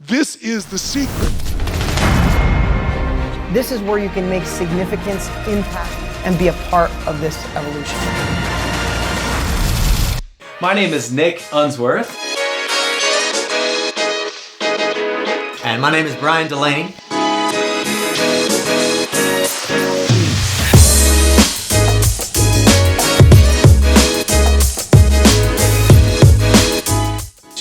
This is the secret. This is where you can make significance, impact, and be a part of this evolution. My name is Nick Unsworth. And my name is Bryan Dulaney.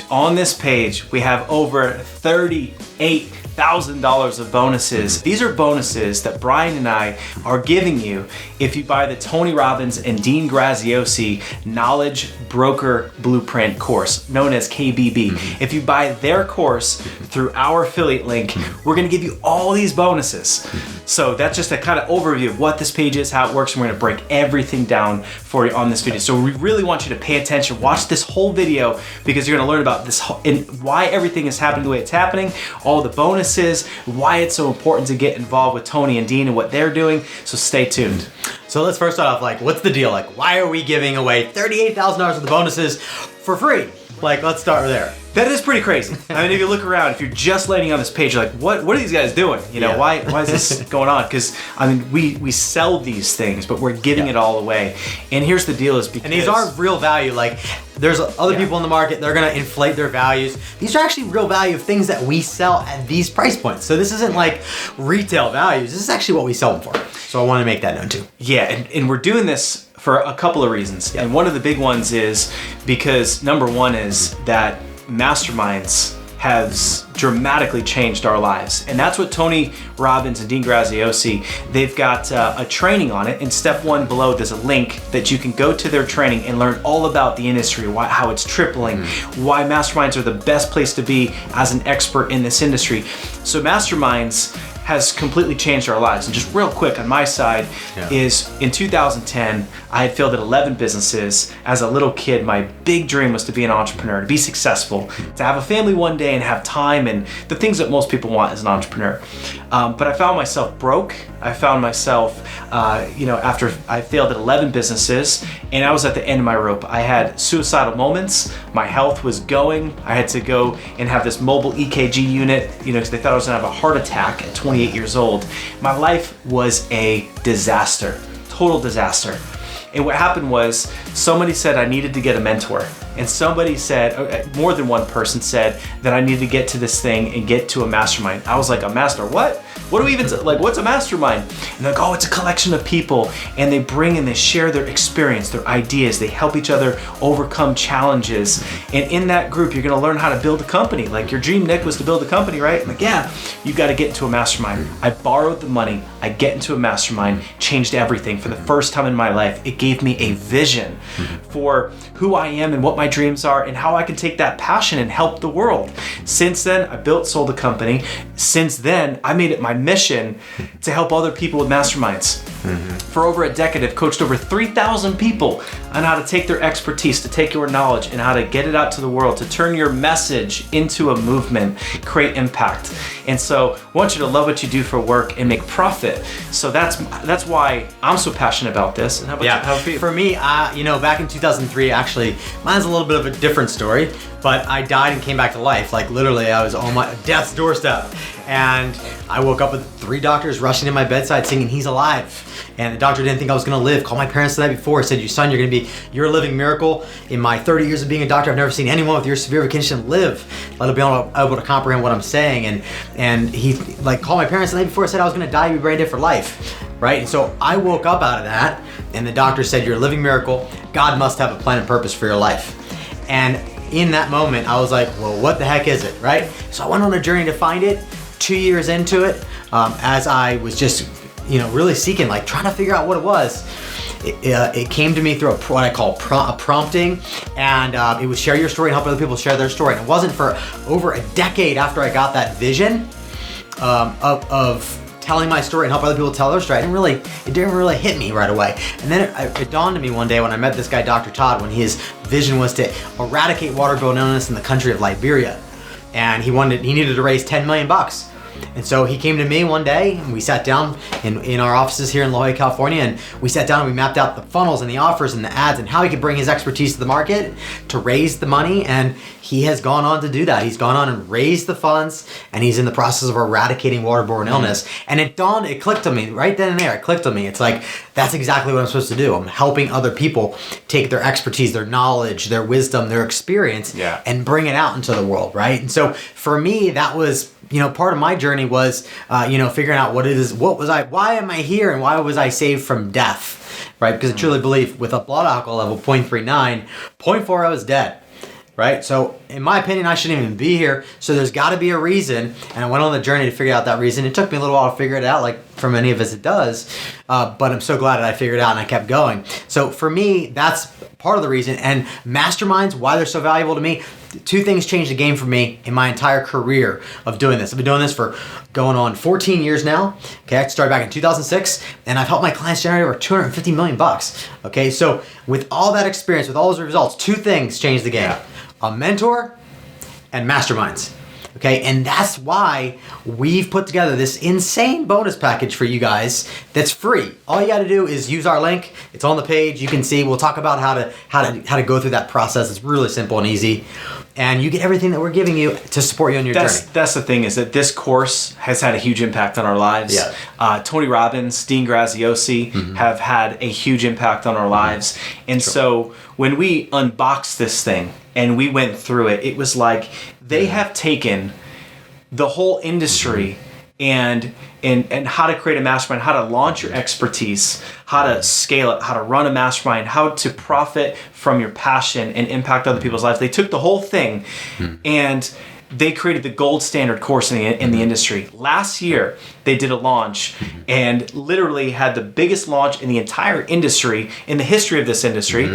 On this page, we have over $38,000 of bonuses. These are bonuses that Bryan and I are giving you if you buy the Tony Robbins and Dean Graziosi Knowledge Broker Blueprint course, known as KBB. If you buy their course through our affiliate link, we're gonna give you all these bonuses. So that's just a kind of overview of what this page is, how it works, and we're gonna break everything down for you on this video. So we really want you to pay attention, watch this whole video, because you're gonna learn about this and why everything is happening the way it's happening, all the bonuses, why it's so important to get involved with Tony and Dean and what they're doing. So stay tuned. So let's first start off, what's the deal? Why are we giving away $38,000 of the bonuses for free? Let's start there. That is pretty crazy. I mean, if you look around, if you're just landing on this page, you're like, what are these guys doing? Why is this going on? Because, I mean, we sell these things, but we're giving it all away. And here's the deal is because... And these are real value. There's other people in the market, they're gonna inflate their values. These are actually real value of things that we sell at these price points. So this isn't like retail values. This is actually what we sell them for. So I wanna make that known too. Yeah, and we're doing this for a couple of reasons. And one of the big ones is because number one is that Masterminds has dramatically changed our lives. And that's what Tony Robbins and Dean Graziosi, they've got a training on it. In step one below, there's a link that you can go to their training and learn all about the industry, how it's tripling, why Masterminds are the best place to be as an expert in this industry. So Masterminds has completely changed our lives. And just real quick on my side is in 2010, I had failed at 11 businesses. As a little kid, my big dream was to be an entrepreneur, to be successful, to have a family one day and have time and the things that most people want as an entrepreneur. But I found myself broke. I found myself, after I failed at 11 businesses and I was at the end of my rope. I had suicidal moments. My health was going. I had to go and have this mobile EKG unit, because they thought I was gonna have a heart attack at 28 years old. My life was a disaster, total disaster. And what happened was somebody said I needed to get a mentor. And somebody said, more than one person said that I needed to get to this thing and get to a mastermind. I was like, a master, what? What do we even, what's a mastermind? And they're like, oh, it's a collection of people. And they bring and they share their experience, their ideas. They help each other overcome challenges. And in that group, you're gonna learn how to build a company. Your dream, Nick, was to build a company, right? I'm like, yeah, you gotta get into a mastermind. I borrowed the money, I get into a mastermind, changed everything. For the first time in my life, it gave me a vision for who I am and what my dreams are and how I can take that passion and help the world. Since then, I sold a company. Since then, I made it my mission to help other people with masterminds. For over a decade, I've coached over 3,000 people on how to take their expertise, to take your knowledge and how to get it out to the world, to turn your message into a movement, create impact. And so I want you to love what you do for work and make profit. So that's why I'm so passionate about this. And how about you? How about you? For me, back in 2003, actually, mine's a little bit of a different story, but I died and came back to life. Literally, I was on my death's doorstep. And I woke up with 3 doctors rushing to my bedside singing, "He's alive." And the doctor didn't think I was gonna live. Called my parents the night before, said, "Your son, you're a living miracle. In my 30 years of being a doctor, I've never seen anyone with your severe condition live, let alone able to comprehend what I'm saying." And he called my parents the night before, said I was gonna die, be brain dead for life, right? And so I woke up out of that, and the doctor said, "You're a living miracle. God must have a plan and purpose for your life." And in that moment, I was like, well, what the heck is it, right? So I went on a journey to find it. 2 years into it, as I was just, really seeking, trying to figure out what it was, it came to me through what I call prompting, and it was share your story and help other people share their story. And it wasn't for over a decade after I got that vision of telling my story and help other people tell their story. It didn't really hit me right away. And then it dawned on me one day when I met this guy, Dr. Todd, when his vision was to eradicate waterborne illness in the country of Liberia. And he needed to raise $10 million. And so he came to me one day and we sat down in our offices here in La Jolla, California, and we sat down and we mapped out the funnels and the offers and the ads and how he could bring his expertise to the market to raise the money. And he has gone on to do that. He's gone on and raised the funds, and he's in the process of eradicating waterborne illness. And it clicked on me right then and there. It clicked on me. It's like, that's exactly what I'm supposed to do. I'm helping other people take their expertise, their knowledge, their wisdom, their experience, and bring it out into the world, right? And so for me, that was, part of my journey was, figuring out why am I here, and why was I saved from death, right? Because I truly believe with a blood alcohol level 0.39, 0.4, I was dead. Right? So in my opinion, I shouldn't even be here. So there's got to be a reason. And I went on the journey to figure out that reason. It took me a little while to figure it out, like for many of us it does. But I'm so glad that I figured it out and I kept going. So for me, that's part of the reason. And masterminds, why they're so valuable to me, two things changed the game for me in my entire career of doing this. I've been doing this for going on 14 years now. Okay, I started back in 2006, and I've helped my clients generate over $250 million. Okay, so with all that experience, with all those results, two things changed the game. A mentor and masterminds. Okay, and that's why we've put together this insane bonus package for you guys that's free. All you got to do is use our link. It's on the page. You can see. We'll talk about how to go through that process. It's really simple and easy, and you get everything that we're giving you to support you on your journey. That's the thing, is that this course has had a huge impact on our lives. Tony Robbins, Dean Graziosi have had a huge impact on our lives, and so when we unboxed this thing and we went through it, it was like they have taken the whole industry and how to create a mastermind, how to launch your expertise, how to scale it, how to run a mastermind, how to profit from your passion and impact other people's lives. They took the whole thing and they created the gold standard course in the industry. Last year, they did a launch and literally had the biggest launch in the entire industry, in the history of this industry.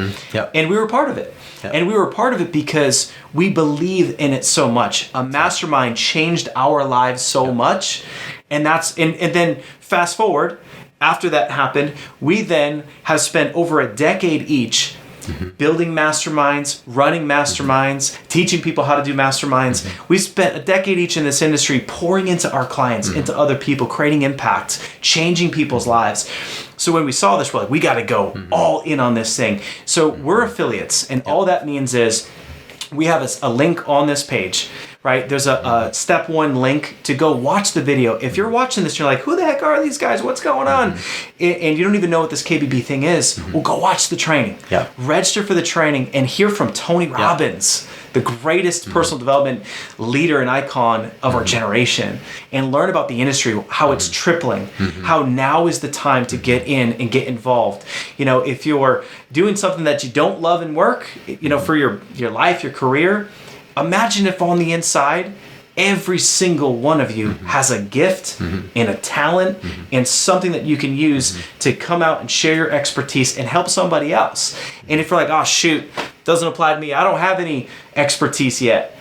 And we were part of it. And we were part of it because we believe in it so much. A mastermind changed our lives so much. And then fast forward, after that happened, we then have spent over a decade each building masterminds, running masterminds, teaching people how to do masterminds. We spent a decade each in this industry pouring into our clients, into other people, creating impact, changing people's lives. So when we saw this, we're like, we got to go all in on this thing. So we're affiliates, and all that means is we have a link on this page, right? There's a step one link to go watch the video. If you're watching this, you're like, who the heck are these guys? What's going on? And you don't even know what this KBB thing is. Well, go watch the training. Register for the training and hear from Tony Robbins, the greatest personal development leader and icon of our generation, and learn about the industry, how it's tripling, how now is the time to get in and get involved. If you're doing something that you don't love in work, for your life, your career, imagine if on the inside, every single one of you has a gift and a talent and something that you can use to come out and share your expertise and help somebody else. And if you're like, oh shoot, doesn't apply to me, I don't have any expertise yet,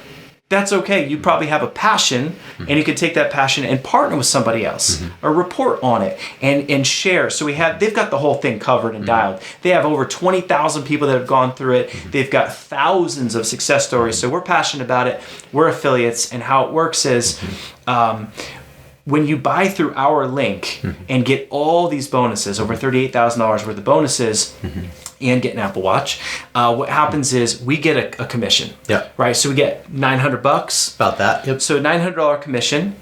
that's okay. You probably have a passion, and you can take that passion and partner with somebody else or report on it and share. So they've got the whole thing covered and dialed. They have over 20,000 people that have gone through it. They've got thousands of success stories. So we're passionate about it. We're affiliates, and how it works is when you buy through our link and get all these bonuses, over $38,000 worth of bonuses, and get an Apple Watch, what happens is we get a commission. Right? So we get $900. About that. So $900 commission,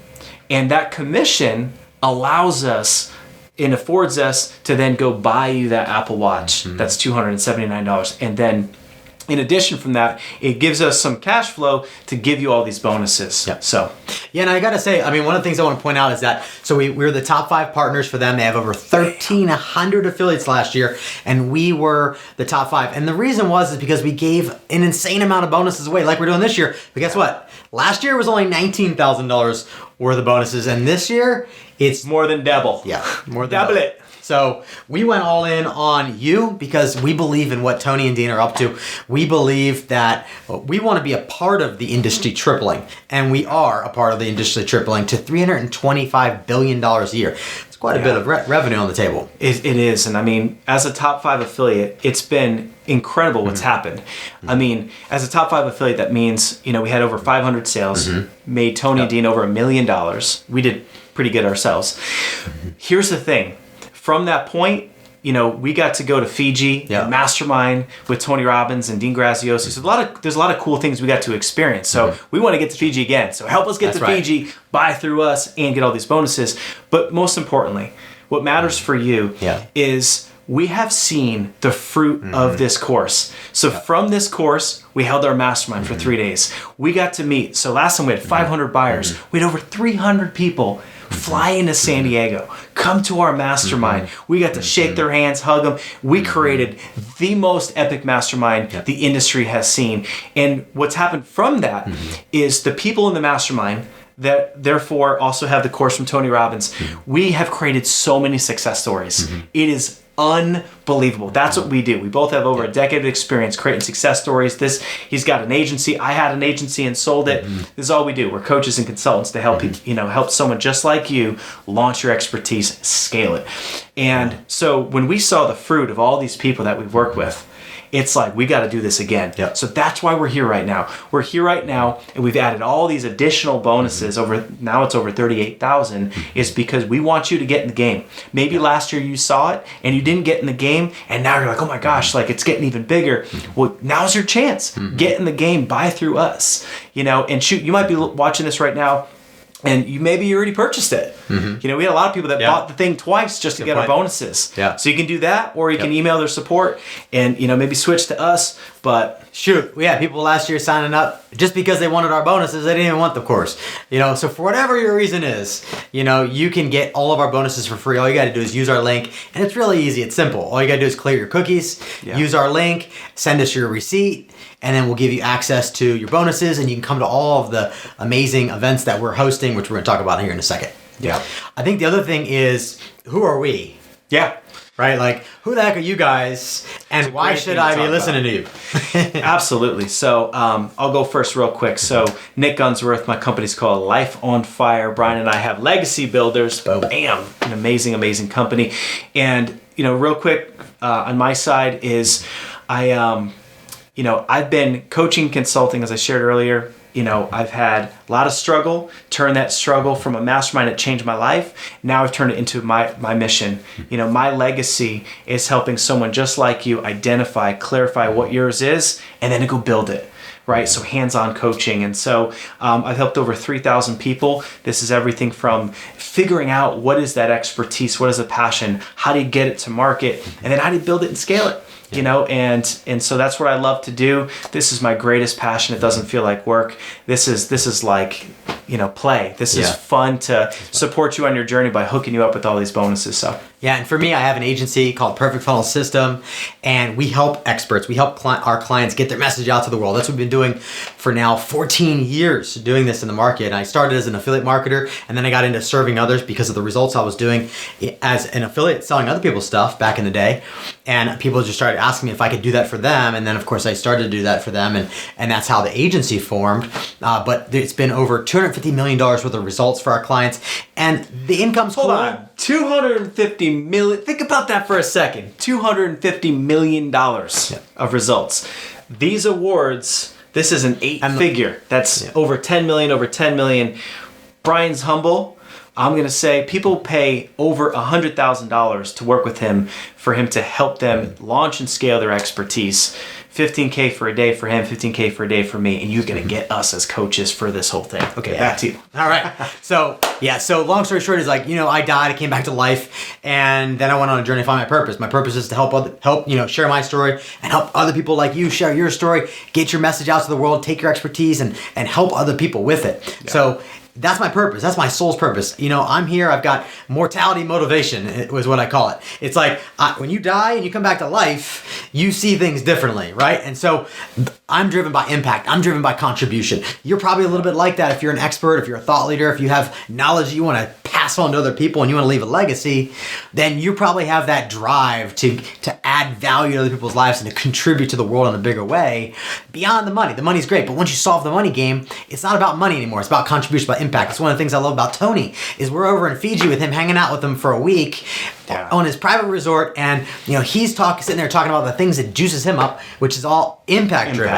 and that commission allows us and affords us to then go buy you that Apple Watch. That's $279. And then in addition from that, it gives us some cash flow to give you all these bonuses. And I gotta say, one of the things I want to point out is that, so we're the top 5 partners for them. They have over 1,300 affiliates last year, and we were the top 5. And the reason is because we gave an insane amount of bonuses away, like we're doing this year. But guess what? Last year was only $19,000 worth of bonuses, and this year it's more than double. More than double it. So we went all in on you because we believe in what Tony and Dean are up to. We believe that we want to be a part of the industry tripling, and we are a part of the industry tripling to $325 billion a year. It's quite a bit of revenue on the table. It is. And I mean, as a top 5 affiliate, it's been incredible what's happened. I mean, as a top 5 affiliate, that means, we had over 500 sales, made Tony and Dean over $1 million. We did pretty good ourselves. Here's the thing. From that point, we got to go to Fiji and Mastermind with Tony Robbins and Dean Graziosi. So there's a lot of cool things we got to experience. So we want to get to Fiji again. So help us get to Fiji, buy through us, and get all these bonuses. But most importantly, what matters for you is we have seen the fruit of this course. So from this course, we held our mastermind for 3 days. We got to meet. So last time we had 500 buyers. We had over 300 people fly into San Diego, come to our mastermind. We got to shake their hands, hug them. We created the most epic mastermind the industry has seen. And what's happened from that is the people in the mastermind that therefore also have the course from Tony Robbins. We have created so many success stories. It is unbelievable. That's what we do. We both have over a decade of experience creating success stories. He's got an agency. I had an agency and sold it. This is all we do. We're coaches and consultants to help help someone just like you launch your expertise, scale it. And so when we saw the fruit of all these people that we've worked with, it's like, we got to do this again. So that's why we're here right now. We're here right now, and we've added all these additional bonuses. Now it's over 38,000. Is because we want you to get in the game. Maybe last year you saw it and you didn't get in the game, and now you're like, oh my gosh, like it's getting even bigger. Well, now's your chance. Get in the game. Buy through us. And shoot, you might be watching this right now, and maybe you already purchased it. We had a lot of people that bought the thing twice just to get our bonuses. So you can do that, or you can email their support and maybe switch to us. But shoot, we had people last year signing up just because they wanted our bonuses. They didn't even want the course. So for whatever your reason is, you can get all of our bonuses for free. All you got to do is use our link, and it's really easy. It's simple. All you got to do is clear your cookies, use our link, send us your receipt, and then we'll give you access to your bonuses, and you can come to all of the amazing events that we're hosting, which we're going to talk about here in a second. I think the other thing is, who are we? Right? Like, who the heck are you guys? And why should I be listening to you? Absolutely. So I'll go first real quick. So Nick Gunsworth, my company's called Life on Fire. Brian and I have Legacy Builders. Bam! An amazing, amazing company. And, real quick, on my side is I've been coaching, consulting, as I shared earlier. I've had a lot of struggle, turned that struggle from a mastermind that changed my life. Now I've turned it into my mission. My legacy is helping someone just like you identify, clarify what yours is, and then to go build it. Right? So hands-on coaching. And so I've helped over 3,000 people. This is everything from figuring out what is that expertise, what is a passion, how do you get it to market, and then how do you build it and scale it? And so that's what I love to do. This is my greatest passion. It doesn't feel like work. This is like, play. This is fun to support you on your journey by hooking you up with all these bonuses. So and for me, I have an agency called Perfect Funnel System, and we help experts. We help our clients get their message out to the world. That's what we've been doing for now 14 years, doing this in the market. And I started as an affiliate marketer, and then I got into serving others because of the results I was doing as an affiliate, selling other people's stuff back in the day. And people just started asking me if I could do that for them. And then, of course, I started to do that for them, and that's how the agency formed. But it's been over $250 million worth of results for our clients, and the income's Hold on. $250 million. Think about that for a second. $250 million of results. These awards, this is an 8-figure. That's over 10 million, over 10 million. Brian's humble. I'm going to say people pay over $100,000 to work with him for him to help them launch and scale their expertise. $15K for a day for him, $15K for a day for me, and you're going to get us as coaches for this whole thing. Okay, back to you. All right. So long story short is I died, I came back to life, and then I went on a journey to find my purpose. My purpose is to help share my story and help other people like you share your story, get your message out to the world, take your expertise and help other people with it. So that's my purpose. That's my soul's purpose. I'm here. I've got mortality motivation, it was what I call it. It's like when you die and you come back to life, you see things differently, right? And so I'm driven by impact. I'm driven by contribution. You're probably a little bit like that if you're an expert, if you're a thought leader, if you have knowledge you want to pass on to other people and you want to leave a legacy, then you probably have that drive to add value to other people's lives and to contribute to the world in a bigger way beyond the money. The money's great, but once you solve the money game, it's not about money anymore. It's about contribution, about impact. It's one of the things I love about Tony is we're over in Fiji with him, hanging out with him for a week on his private resort, and he's sitting there talking about the things that juices him up, which is all impact driven.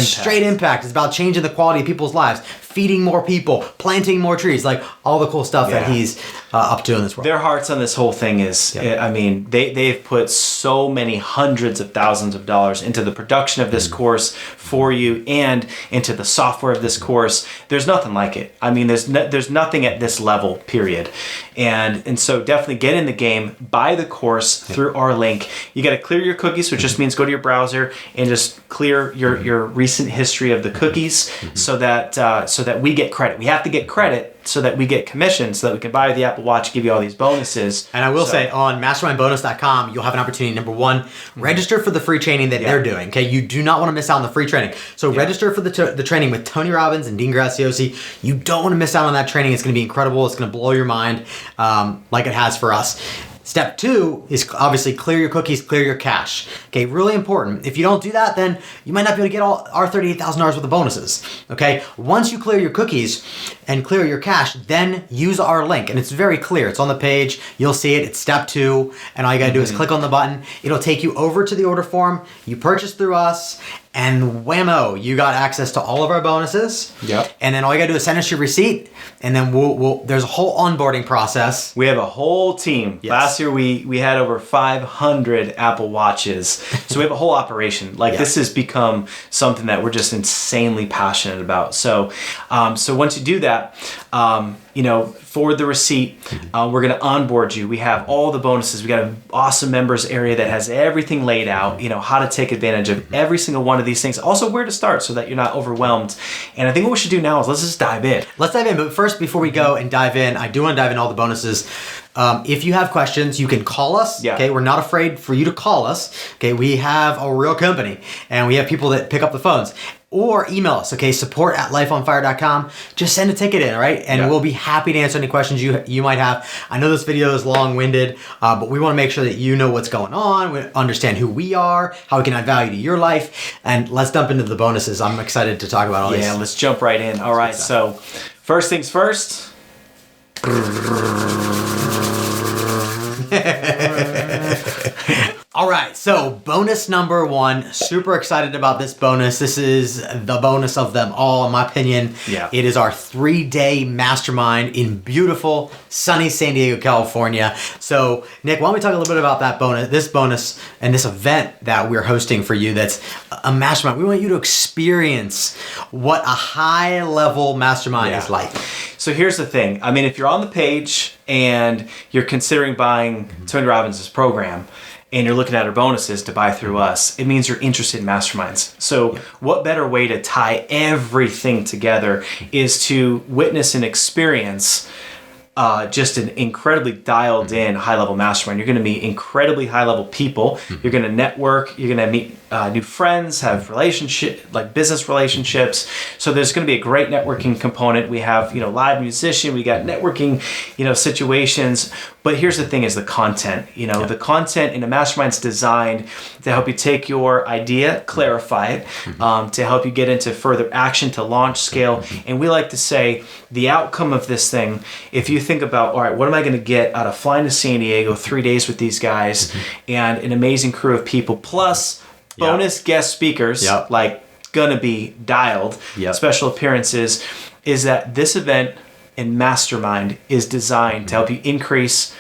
Straight impact. It's about changing the quality of people's lives, feeding more people, planting more trees, like all the cool stuff that he's up to in this world. Their hearts on this whole thing is, I mean, they've put so many hundreds of thousands of dollars into the production of this course for you and into the software of this course. There's nothing like it. I mean, there's nothing at this level, period. And so definitely get in the game, buy the course through our link. You got to clear your cookies, which just means go to your browser and just clear your recent history of the cookies so that we get credit. We have to get credit so that we get commission, so that we can buy the Apple Watch, give you all these bonuses. And I will say on mastermindbonus.com, you'll have an opportunity, number one, register for the free training that they're doing. Okay, you do not want to miss out on the free training. So register for the training with Tony Robbins and Dean Graziosi. You don't want to miss out on that training. It's going to be incredible. It's going to blow your mind like it has for us. Step 2 is obviously clear your cookies, clear your cache. Okay, really important. If you don't do that, then you might not be able to get all our $38,000 worth of bonuses. Okay, once you clear your cookies and clear your cache, then use our link. And it's very clear. It's on the page. You'll see it. It's step 2. And all you got to do is click on the button. It'll take you over to the order form. You purchase through us. And whammo, you got access to all of our bonuses. Yep. And then all you gotta do is send us your receipt, and then we'll there's a whole onboarding process. We have a whole team. Yes. Last year we had over 500 Apple Watches. So we have a whole operation. This has become something that we're just insanely passionate about. So once you do that, forward the receipt. We're going to onboard you. We have all the bonuses. We got an awesome members area that has everything laid out, how to take advantage of every single one of these things. Also where to start so that you're not overwhelmed. And I think what we should do now is let's just dive in. Let's dive in. But first, before we go and dive in, I do want to dive in all the bonuses. If you have questions, you can call us. Yeah. Okay, we're not afraid for you to call us. Okay, we have a real company and we have people that pick up the phones. Or email us, okay, support@lifeonfire.com. Just send a ticket in, all right? And we'll be happy to answer any questions you might have. I know this video is long-winded, but we want to make sure that you know what's going on, we understand who we are, how we can add value to your life, and let's dump into the bonuses. I'm excited to talk about all these. Yeah, let's jump right in. All right, so first things first. All right, so bonus number 1. Super excited about this bonus. This is the bonus of them all, in my opinion. Yeah. It is our 3-day mastermind in beautiful, sunny San Diego, California. So, Nick, why don't we talk a little bit about that bonus and this event that we're hosting for you that's a mastermind. We want you to experience what a high-level mastermind is like. So here's the thing. I mean, if you're on the page and you're considering buying Tony Robbins' program, and you're looking at our bonuses to buy through us, it means you're interested in masterminds. So what better way to tie everything together is to witness and experience just an incredibly dialed in high-level mastermind. You're going to meet incredibly high-level people. You're going to network. You're going to meet new friends, have business relationships. So there's going to be a great networking component. We have, live musician. We got networking, situations. But here's the thing: is the content. The content in a mastermind is designed to help you take your idea, clarify it, to help you get into further action, to launch, scale. And we like to say the outcome of this thing. If you think about, all right, what am I going to get out of flying to San Diego 3 days with these guys and an amazing crew of people plus bonus guest speakers, gonna be dialed, special appearances, is that this event and mastermind is designed to help you increase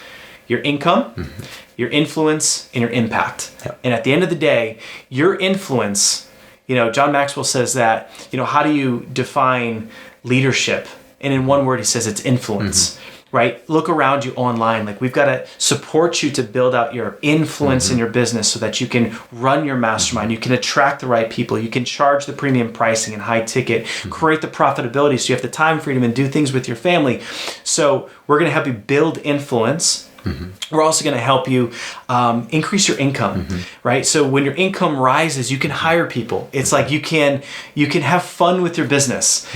your income, your influence, and your impact. And at the end of the day, your influence, John Maxwell says that, how do you define leadership? And in one word, he says it's influence. right? Look around you online. Like, we've got to support you to build out your influence in your business so that you can run your mastermind. You can attract the right people. You can charge the premium pricing and high ticket, create the profitability so you have the time freedom and do things with your family. So we're going to help you build influence. We're also going to help you increase your income, right? So when your income rises, you can hire people. It's like you can have fun with your business.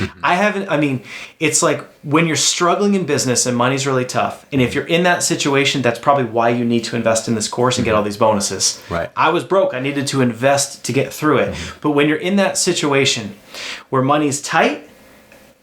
It's like when you're struggling in business and money's really tough, and if you're in that situation, that's probably why you need to invest in this course and get all these bonuses. Right. I was broke. I needed to invest to get through it. But when you're in that situation where money's tight,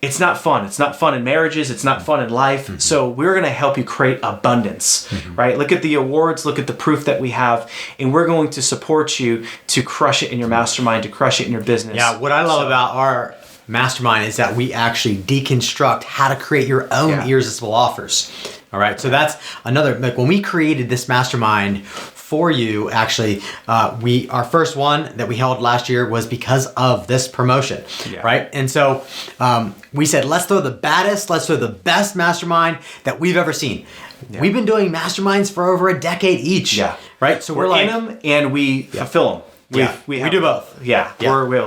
it's not fun. It's not fun in marriages. It's not fun in life. So we're going to help you create abundance, right? Look at the awards. Look at the proof that we have. And we're going to support you to crush it in your mastermind, to crush it in your business. Yeah, what I love about our mastermind is that we actually deconstruct how to create your own irresistible offers. All right, so that's another, like when we created this mastermind for you, actually, our first one that we held last year was because of this promotion, right? And so we said, let's throw the best mastermind that we've ever seen. Yeah. We've been doing masterminds for over a decade each, right? So we're like, in them and we fulfill them. We do both. We have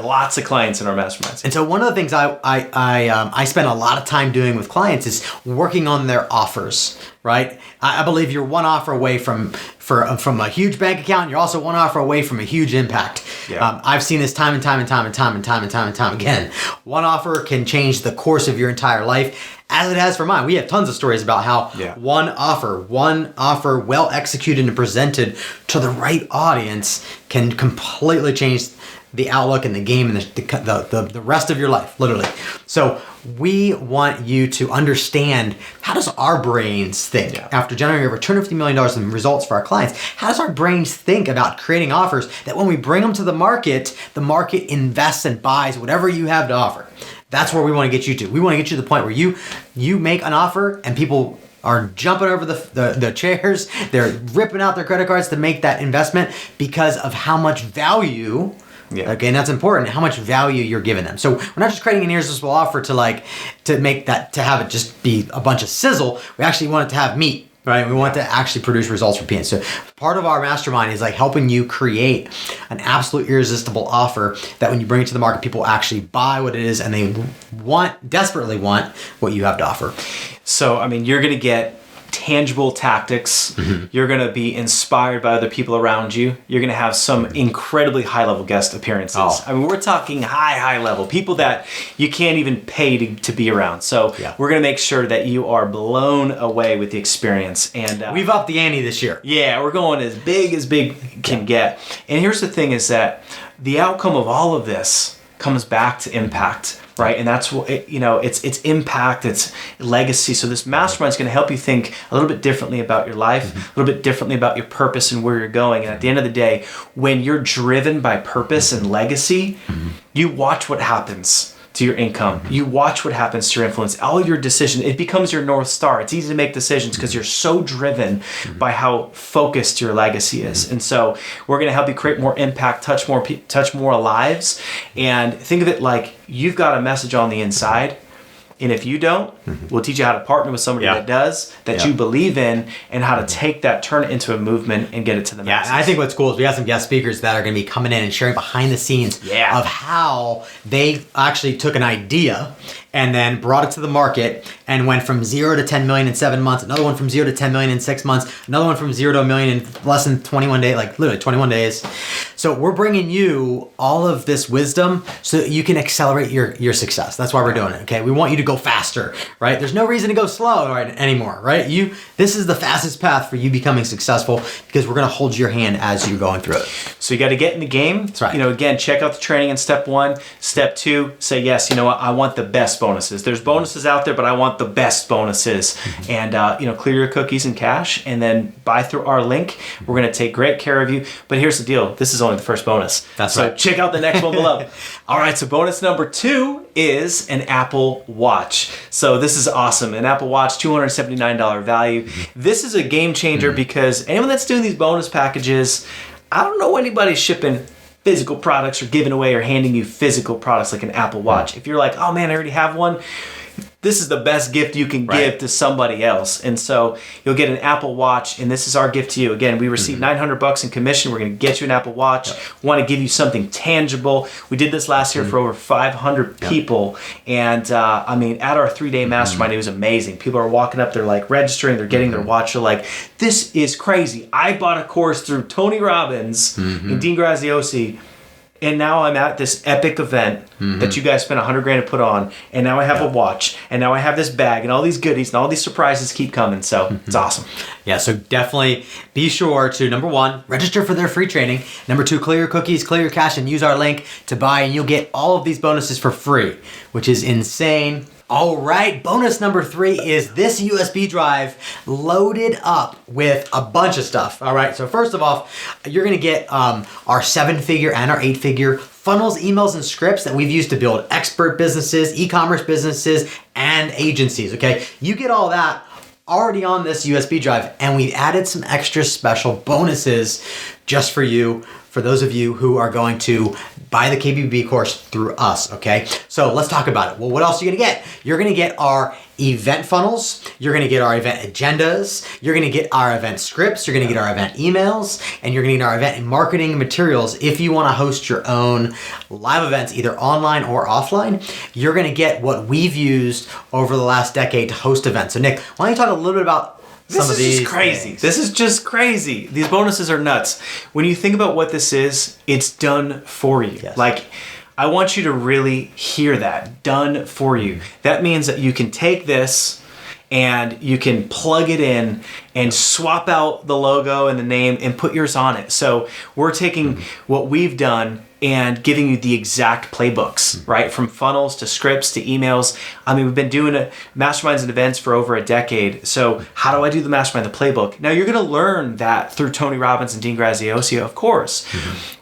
lots of clients in our masterminds. And so one of the things I spend a lot of time doing with clients is working on their offers, right? I believe you're one offer away from a huge bank account. You're also one offer away from a huge impact. Yeah. I've seen this time and time again. One offer can change the course of your entire life, as it has for mine. We have tons of stories about how one offer well executed and presented to the right audience can completely change the outlook and the game and the rest of your life, literally. So we want you to understand, how does our brains think after generating over $250 million in results for our clients? How does our brains think about creating offers that when we bring them to the market invests and buys whatever you have to offer? That's where we want to get you to. We want to get you to the point where you make an offer and people are jumping over the chairs. They're ripping out their credit cards to make that investment because of how much value. Yeah. Okay, and that's important. How much value you're giving them. So we're not just creating an irresistible offer to have it just be a bunch of sizzle. We actually want it to have meat, right? We want it to actually produce results for clients. So part of our mastermind is like helping you create an absolute irresistible offer that when you bring it to the market, people actually buy what it is and they desperately want what you have to offer. So, you're going to get tangible tactics. You're going to be inspired by other people around you. You're going to have some incredibly high-level guest appearances. We're talking high level, people that you can't even pay to be around. So we're going to make sure that you are blown away with the experience. And we've upped the ante this year. Yeah, we're going as big can get. And here's the thing is that the outcome of all of this comes back to impact. Right, and that's what it's impact, it's legacy. So this mastermind is going to help you think a little bit differently about your life, a little bit differently about your purpose and where you're going. And at the end of the day, when you're driven by purpose and legacy, you watch what happens to your income. You watch what happens to your influence. All your decisions, it becomes your North Star. It's easy to make decisions because you're so driven by how focused your legacy is. And so we're going to help you create more impact, touch more lives. And think of it like you've got a message on the inside. And if you don't, we'll teach you how to partner with somebody that does, that you believe in, and how to take that, turn it into a movement, and get it to the masses. Yeah, and I think what's cool is we have some guest speakers that are going to be coming in and sharing behind the scenes of how they actually took an idea and then brought it to the market and went from 0 to 10 million in 7 months, another one from 0 to 10 million in 6 months, another one from 0 to 1 million in less than 21 days, like literally 21 days. So we're bringing you all of this wisdom so that you can accelerate your success. That's why we're doing it, okay? We want you to go faster, right? There's no reason to go slow anymore, right? This is the fastest path for you becoming successful because we're going to hold your hand as you're going through it. So you got to get in the game. That's right. Again, check out the training in step 1. Step 2, say, yes, you know what? I want the best bonuses. There's bonuses out there, but I want the best bonuses. And, clear your cookies and cash and then buy through our link. We're going to take great care of you. But here's the deal. This is only the first bonus. That's right. So check out the next one below. All right. So bonus number 2 is an Apple Watch. So this is awesome. An Apple Watch, $279 value. This is a game changer because anyone that's doing these bonus packages, I don't know anybody shipping physical products or giving away or handing you physical products like an Apple Watch. If you're like, oh man, I already have one, this is the best gift you can give to somebody else. And so you'll get an Apple Watch, and this is our gift to you. Again, we received $900 in commission. We're going to get you an Apple Watch. Want to give you something tangible. We did this last year for over 500 people. And I mean, at our 3-day mastermind, it was amazing. People are walking up, they're like registering, they're getting their watch. They're like, this is crazy. I bought a course through Tony Robbins and Dean Graziosi, and now I'm at this epic event that you guys spent $100,000 to put on, and now I have a watch, and now I have this bag, and all these goodies, and all these surprises keep coming. So it's awesome. Yeah, so definitely be sure to, number 1, register for their free training. Number 2, clear your cookies, clear your cache, and use our link to buy, and you'll get all of these bonuses for free, which is insane. All right, bonus number 3 is this USB drive loaded up with a bunch of stuff. All right, so first of all, you're gonna get our 7-figure and our 8-figure funnels, emails, and scripts that we've used to build expert businesses, e-commerce businesses, and agencies, okay? You get all that already on this USB drive, and we've added some extra special bonuses just for you, for those of you who are going to buy the KBB course through us, okay? So let's talk about it. Well, what else are you gonna get? You're gonna get our event funnels, you're gonna get our event agendas, you're gonna get our event scripts, you're gonna get our event emails, and you're gonna get our event marketing materials. If you wanna host your own live events, either online or offline, you're gonna get what we've used over the last decade to host events. So Nick, why don't you talk a little bit about this is just crazy. This is just crazy. These bonuses are nuts. When you think about what this is, it's done for you. Yes. Like, I want you to really hear that. Done for you. That means that you can take this and you can plug it in and swap out the logo and the name and put yours on it. So we're taking what we've done and giving you the exact playbooks, right? From funnels to scripts to emails. I mean, we've been doing masterminds and events for over a decade. So how do I do the mastermind, the playbook? Now you're gonna learn that through Tony Robbins and Dean Graziosi, of course.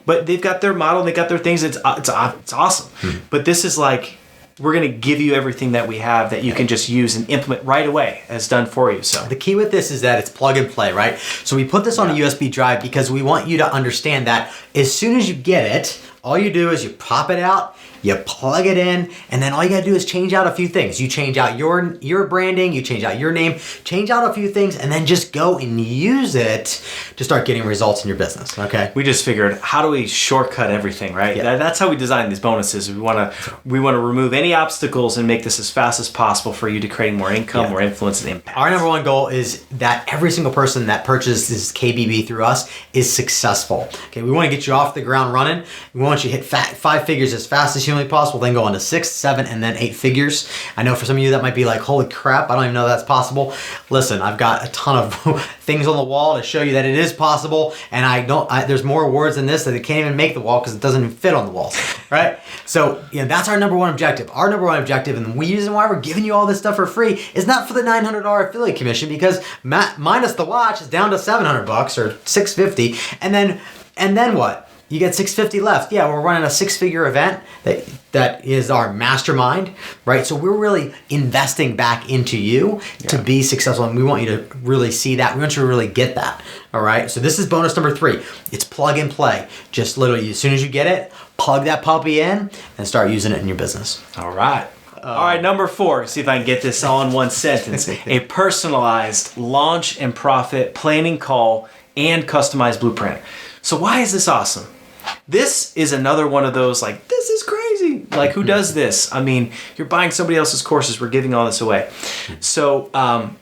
But they've got their model, they got their things, it's awesome. But this is like, we're going to give you everything that we have that you can just use and implement right away as done for you. So the key with this is that it's plug and play, right? So we put this on a USB drive because we want you to understand that as soon as you get it, all you do is you pop it out, you plug it in, and then all you gotta do is change out a few things. You change out your branding, you change out your name, change out a few things, and then just go and use it to start getting results in your business, okay? We just figured, how do we shortcut everything, right? Yeah. That's how we design these bonuses. We wanna remove any obstacles and make this as fast as possible for you to create more income, more influence, and impact. Our number 1 goal is that every single person that purchases KBB through us is successful. Okay, we want to get you off the ground running. We want you to hit 5 figures as fast as humanly possible, then go on to 6, 7, and then 8 figures. I know for some of you that might be like, holy crap, I don't even know that's possible. Listen, I've got a ton of things on the wall to show you that it is possible, and there's more words than this that it can't even make the wall because it doesn't even fit on the walls, right? So that's our number 1 objective. Our number 1 objective, and the reason why we're giving you all this stuff for free is not for the $900 affiliate commission, because minus the watch is down to $700 or $650, and then what? You get $650 left. Yeah, we're running a 6-figure event that is our mastermind, right? So we're really investing back into you to be successful, and we want you to really see that. We want you to really get that, all right? So this is bonus number 3. It's plug and play. Just literally, as soon as you get it, plug that puppy in and start using it in your business. All right. All right, number 4, see if I can get this all in one sentence. A personalized launch and profit planning call and customized blueprint. So why is this awesome? This is another one of those, like, this is crazy. Like, who does this? I mean, you're buying somebody else's courses. We're giving all this away. So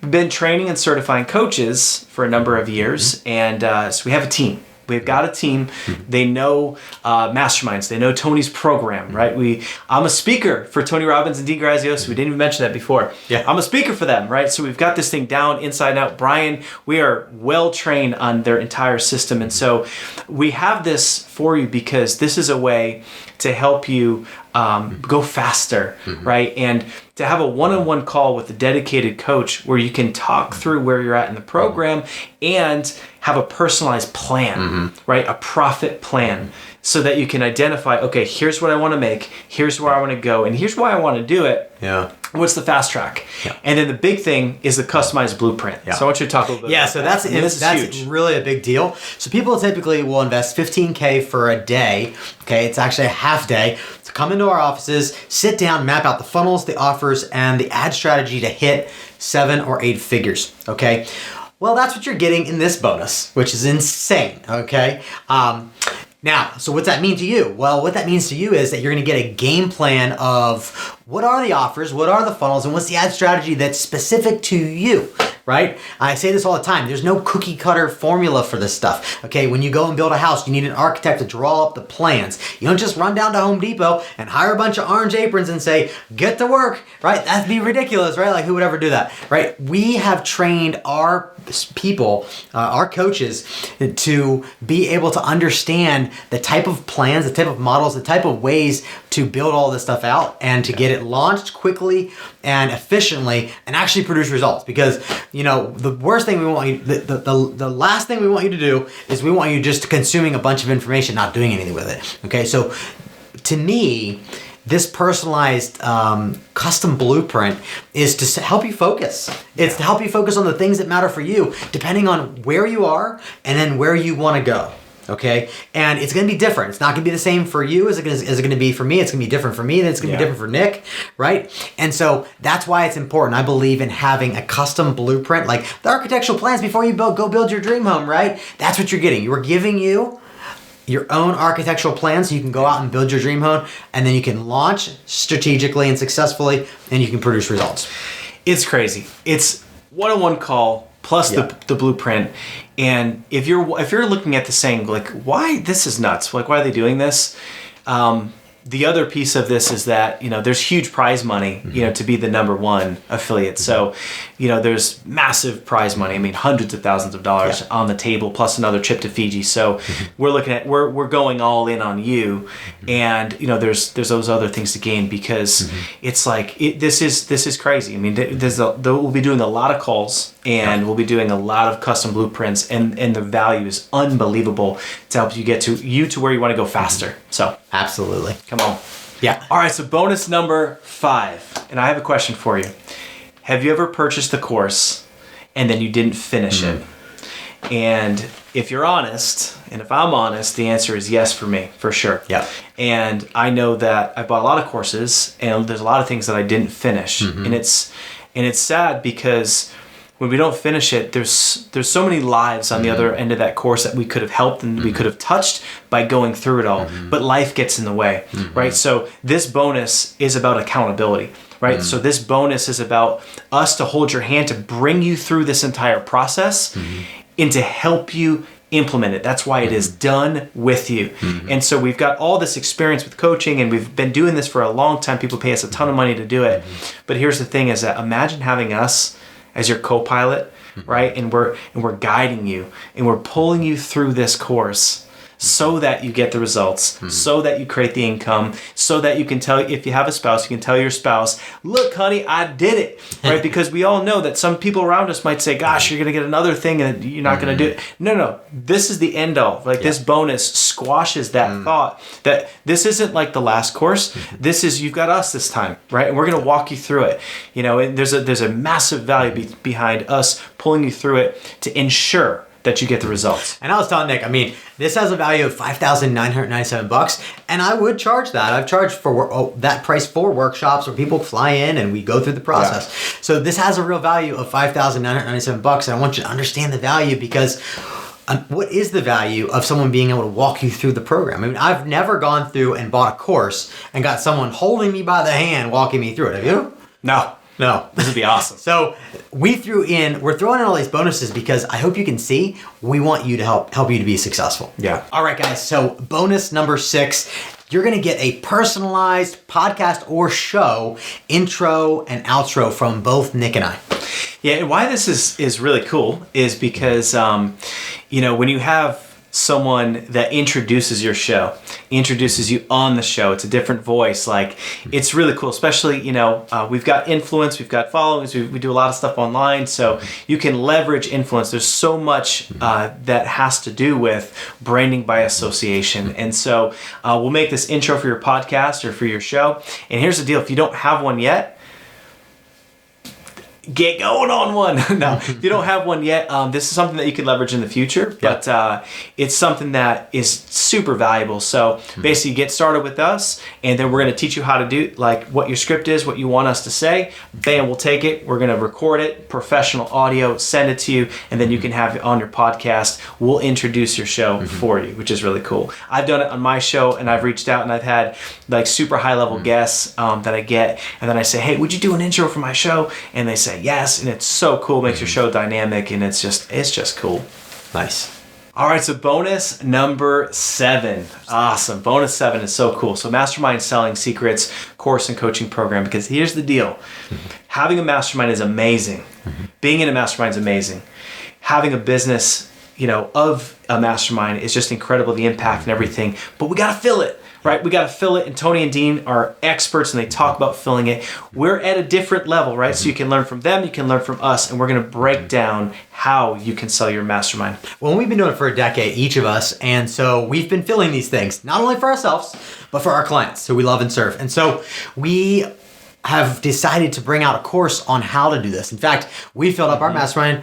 we've been training and certifying coaches for a number of years, and so we have a team. We've got a team. They know masterminds. They know Tony's program, right? I'm a speaker for Tony Robbins and Dean Graziosi. We didn't even mention that before. Yeah. I'm a speaker for them, right? So we've got this thing down inside and out. Bryan, we are well trained on their entire system. And so we have this for you because this is a way to help you go faster, right? And to have a one-on-one call with a dedicated coach where you can talk through where you're at in the program and have a personalized plan, right? A profit plan so that you can identify, okay, here's what I want to make, here's where I want to go, and here's why I want to do it. Yeah. What's the fast track? Yeah. And then the big thing is the customized blueprint. Yeah. So I want you to talk a little bit about so that. that's huge. really a big deal. So people typically will invest $15K for a day. Okay, it's actually a half day to come into our offices, sit down, map out the funnels, the offers, and the ad strategy to hit 7 or 8 figures. Okay. Well, that's what you're getting in this bonus, which is insane. Okay. Now, so what's that mean to you? Well, what that means to you is that you're going to get a game plan of what are the offers, what are the funnels, and what's the ad strategy that's specific to you, right? I say this all the time. There's no cookie cutter formula for this stuff. Okay, when you go and build a house, you need an architect to draw up the plans. You don't just run down to Home Depot and hire a bunch of orange aprons and say, get to work, right? That'd be ridiculous, right? Like, who would ever do that, right? We have trained our people, our coaches, to be able to understand the type of plans, the type of models, the type of ways to build all this stuff out and to get it launched quickly and efficiently and actually produce results. Because, you know, the worst thing we want you, the last thing we want you to do is we want you just consuming a bunch of information, not doing anything with it. Okay, so to me, this personalized custom blueprint is to help you focus. It's to help you focus on the things that matter for you, depending on where you are and then where you want to go. Okay, and it's going to be different. It's not going to be the same for you as it going to be for me. It's going to be different for me, then it's going to be different for Nick, right? And so that's why it's important. I believe in having a custom blueprint, like the architectural plans before you go build your dream home, right? That's what you're getting. We're giving you your own architectural plan so you can go out and build your dream home, and then you can launch strategically and successfully, and you can produce results. It's crazy. It's one-on-one call plus the blueprint. And if you're looking at this saying, like, why this is nuts, like, why are they doing this? The other piece of this is that, you know, there's huge prize money, you know, to be the #1 affiliate. So, you know, there's massive prize money. I mean, hundreds of thousands of dollars on the table, plus another trip to Fiji. So we're looking at, we're going all in on you. And, you know, there's those other things to gain, because it's like, this is crazy. I mean, we'll be doing a lot of calls, and we'll be doing a lot of custom blueprints, and the value is unbelievable to help you get to where you want to go faster. So absolutely. Come on. Yeah. All right, so bonus number 5. And I have a question for you. Have you ever purchased the course and then you didn't finish it? And if you're honest, and if I'm honest, the answer is yes for me, for sure. Yeah. And I know that I bought a lot of courses, and there's a lot of things that I didn't finish. And it's sad, because when we don't finish it, there's so many lives on the other end of that course that we could have helped and we could have touched by going through it all. But life gets in the way, right? So this bonus is about accountability, right? So this bonus is about us to hold your hand, to bring you through this entire process and to help you implement it. That's why it is done with you. And so we've got all this experience with coaching, and we've been doing this for a long time. People pay us a ton of money to do it. But here's the thing, is that imagine having us as your co-pilot, right? And we're guiding you, and we're pulling you through this course so that you get the results, so that you create the income, so that you can tell, if you have a spouse, you can tell your spouse, look, honey, I did it, right? Because we all know that some people around us might say, gosh, you're going to get another thing and you're not going to do it. No, this is the end all. Like, this bonus squashes that thought that this isn't like the last course. This is, you've got us this time, right? And we're going to walk you through it. You know, and there's a massive value behind us pulling you through it to ensure that you get the results. And I was telling Nick, I mean, this has a value of $5,997, and I would charge that. I've charged for that price for workshops where people fly in and we go through the process. Yeah. So this has a real value of $5,997, and I want you to understand the value, because what is the value of someone being able to walk you through the program? I mean, I've never gone through and bought a course and got someone holding me by the hand walking me through it. Have you? No. This would be awesome. So we're throwing in all these bonuses because I hope you can see we want you to help you to be successful. Yeah. All right, guys. So bonus number 6, you're going to get a personalized podcast or show intro and outro from both Nick and I. Yeah, and why this is really cool is because, you know, when you have someone that introduces your show, introduces you on the show. It's a different voice. Like, it's really cool, especially, we've got influence, we've got followings, we do a lot of stuff online, so you can leverage influence. There's so much that has to do with branding by association. And so we'll make this intro for your podcast or for your show. And here's the deal. If you don't have one yet, get going on one. No, if you don't have one yet, this is something that you could leverage in the future, but it's something that is super valuable. So basically, get started with us, and then we're going to teach you how to do, like, what your script is, what you want us to say. Bam, we'll take it. We're going to record it, professional audio, send it to you, and then you can have it on your podcast. We'll introduce your show for you, which is really cool. I've done it on my show, and I've reached out, and I've had like super high level guests that I get, and then I say, hey, would you do an intro for my show? And they say yes, and it's so cool, makes your show dynamic, and it's just cool. Nice. All right, so bonus number 7. Awesome. Bonus 7 is so cool. So Mastermind Selling Secrets course and coaching program, because here's the deal. Having a mastermind is amazing. Being in a mastermind is amazing. Having a business, of a mastermind is just incredible, the impact and everything, but we got to fill it. Right? We got to fill it, and Tony and Dean are experts, and they talk about filling it. We're at a different level, right? So you can learn from them, you can learn from us, and we're going to break down how you can sell your mastermind. Well, we've been doing it for a decade, each of us, and so we've been filling these things, not only for ourselves, but for our clients who we love and serve. And so we have decided to bring out a course on how to do this. In fact, we filled up our mastermind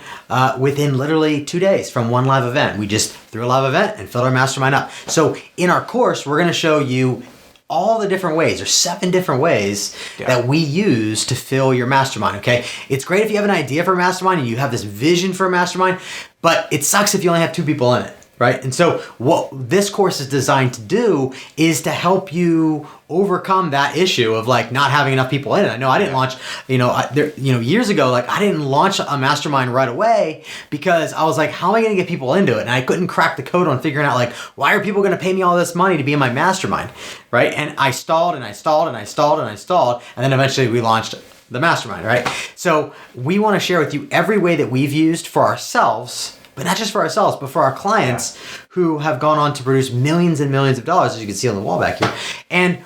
within literally 2 days from one live event. We just threw a live event and filled our mastermind up. So in our course, we're going to show you all the different ways. There's 7 different ways that we use to fill your mastermind, okay? It's great if you have an idea for a mastermind and you have this vision for a mastermind, but it sucks if you only have 2 people in it. Right? And so what this course is designed to do is to help you overcome that issue of like not having enough people in it. I know I didn't launch, years ago, like I didn't launch a mastermind right away because I was like, how am I going to get people into it? And I couldn't crack the code on figuring out like, why are people going to pay me all this money to be in my mastermind? Right? And I stalled and I stalled and I stalled and I stalled. And then eventually we launched the mastermind, right? So we want to share with you every way that we've used for ourselves, but not just for ourselves, but for our clients who have gone on to produce millions and millions of dollars, as you can see on the wall back here. And